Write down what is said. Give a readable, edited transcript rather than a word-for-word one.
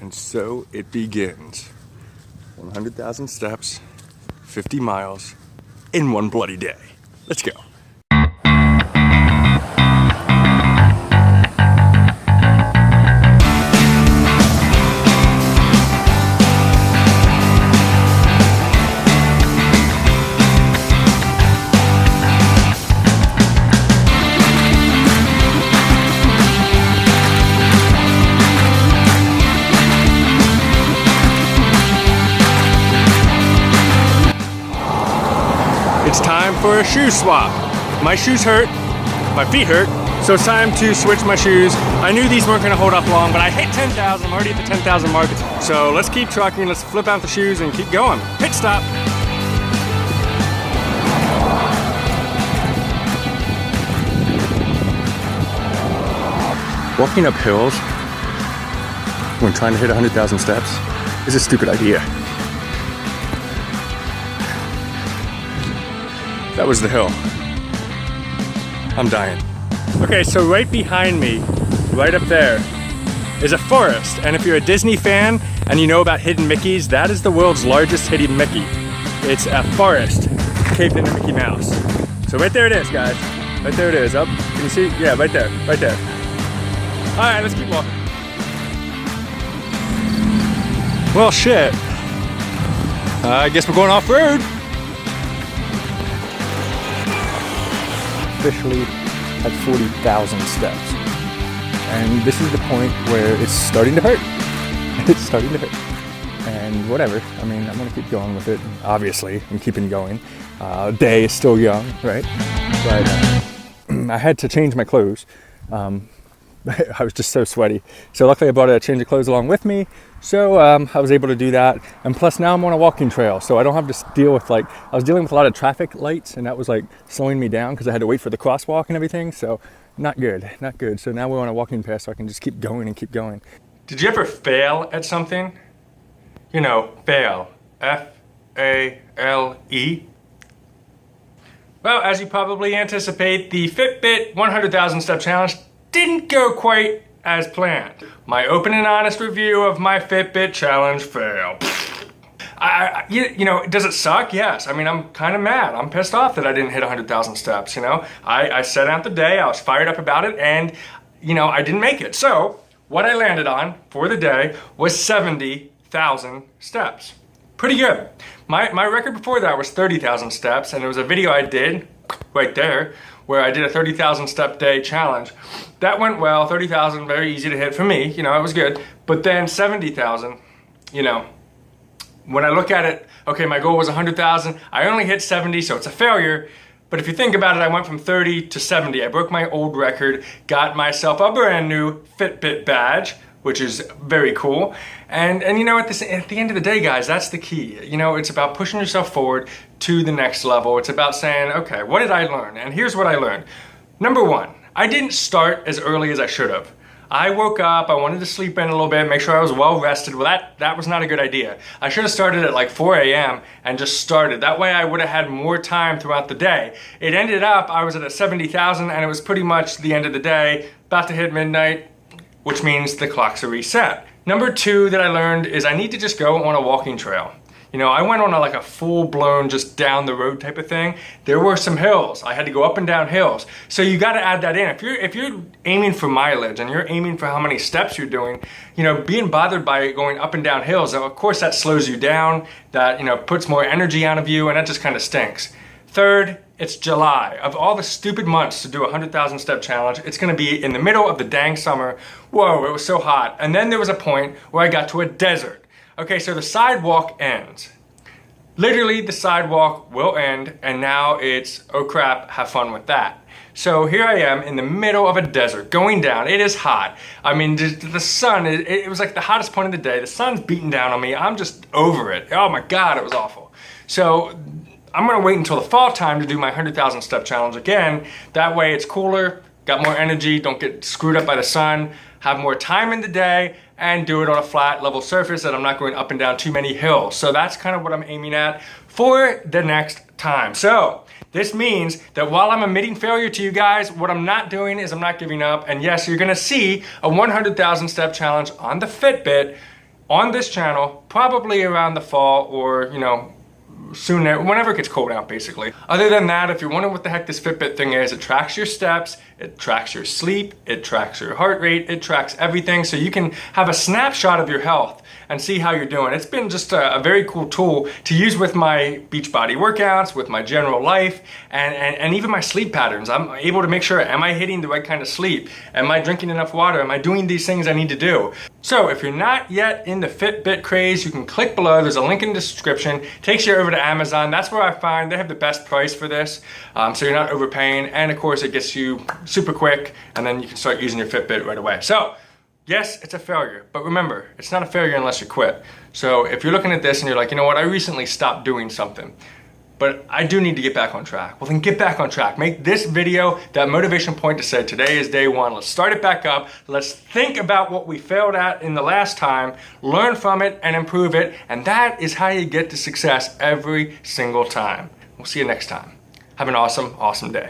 And so it begins. 100,000 steps, 50 miles in one bloody day. Let's go. It's time for a shoe swap. My shoes hurt, my feet hurt, so it's time to switch my shoes. I knew these weren't gonna hold up long, but I hit 10,000, I'm already at the 10,000 mark. So let's keep trucking, let's flip out the shoes and keep going. Pit stop. Walking up hills when trying to hit 100,000 steps is a stupid idea. That was the hill. I'm dying. Okay, so right behind me, right up there, is a forest. And if you're a Disney fan and you know about hidden Mickeys, that is the world's largest hidden Mickey. It's a forest caved into Mickey Mouse. So right there it is, guys. Right there it is. Up, can you see? Yeah, right there, right there. All right, let's keep walking. Well, shit. I guess we're going off-road. Officially at 40,000 steps. And this is the point where it's starting to hurt. It's starting to hurt. And whatever, I mean, I'm gonna keep going with it. Obviously, I'm keeping going. Day is still young, right? But I had to change my clothes. I was just so sweaty. So luckily I brought a change of clothes along with me. So I was able to do that. And plus now I'm on a walking trail. So I don't have to deal with I was dealing with a lot of traffic lights and that was slowing me down because I had to wait for the crosswalk and everything. So not good, not good. So now we're on a walking path so I can just keep going and keep going. Did you ever fail at something? You know, fail. F-A-L-E. Well, as you probably anticipate, the Fitbit 100,000 step challenge didn't go quite as planned. My open and honest review of my Fitbit Challenge FAIL. You know, does it suck? Yes. I mean, I'm kind of mad. I'm pissed off that I didn't hit 100,000 steps, you know? I set out the day, I was fired up about it, and, you know, I didn't make it. So, what I landed on for the day was 70,000 steps. Pretty good. My record before that was 30,000 steps, and it was a video I did, right there, where I did a 30,000 step day challenge. That went well, 30,000, very easy to hit for me, you know, it was good. But then 70,000, you know, when I look at it, okay, my goal was 100,000, I only hit 70, so it's a failure. But if you think about it, I went from 30 to 70. I broke my old record, got myself a brand new Fitbit badge, which is very cool. And you know, at the end of the day, guys, that's the key. You know, it's about pushing yourself forward to the next level. It's about saying, okay, what did I learn? And here's what I learned. Number one, I didn't start as early as I should have. I woke up, I wanted to sleep in a little bit, make sure I was well rested. Well, that was not a good idea. I should have started at like 4 a.m. and just started. That way I would have had more time throughout the day. It ended up, I was at a 70,000 and it was pretty much the end of the day, about to hit midnight, which means the clocks are reset. Number two that I learned is I need to just go on a walking trail. You know, I went on a full-blown just down the road type of thing. There were some hills. I had to go up and down hills. So you got to add that in. If you're aiming for mileage and you're aiming for how many steps you're doing, you know, being bothered by going up and down hills, of course that slows you down, that, you know, puts more energy out of you, and that just kind of stinks. Third, it's July. Of all the stupid months to do a 100,000 step challenge, it's gonna be in the middle of the dang summer. Whoa, it was so hot. And then there was a point where I got to a desert. Okay, so the sidewalk ends. Literally, the sidewalk will end, and now it's, oh crap, have fun with that. So here I am in the middle of a desert, going down. It is hot. I mean, the sun, it was like the hottest point of the day. The sun's beating down on me. I'm just over it. Oh my God, it was awful. So I'm gonna wait until the fall time to do my 100,000 step challenge again. That way it's cooler, got more energy, don't get screwed up by the sun, have more time in the day, and do it on a flat level surface that I'm not going up and down too many hills. So that's kind of what I'm aiming at for the next time. So this means that while I'm admitting failure to you guys, what I'm not doing is I'm not giving up. And yes, you're gonna see a 100,000 step challenge on the Fitbit on this channel, probably around the fall or, you know, soon, whenever it gets cold out, basically. Other than that, if you're wondering what the heck this Fitbit thing is, it tracks your steps, it tracks your sleep, it tracks your heart rate, it tracks everything, so you can have a snapshot of your health and see how you're doing. It's been just a very cool tool to use with my Beachbody workouts, with my general life, and even my sleep patterns. I'm able to make sure, am I hitting the right kind of sleep? Am I drinking enough water? Am I doing these things I need to do? So if you're not yet in the Fitbit craze, you can click below. There's a link in the description. Takes you over to Amazon. That's where I find they have the best price for this, so you're not overpaying. And of course, it gets you super quick, and then you can start using your Fitbit right away. So yes, it's a failure, but remember, it's not a failure unless you quit. So if you're looking at this and you're like, you know what, I recently stopped doing something, but I do need to get back on track. Well, then get back on track. Make this video that motivation point to say, today is day one. Let's start it back up. Let's think about what we failed at in the last time, learn from it and improve it. And that is how you get to success every single time. We'll see you next time. Have an awesome, awesome day.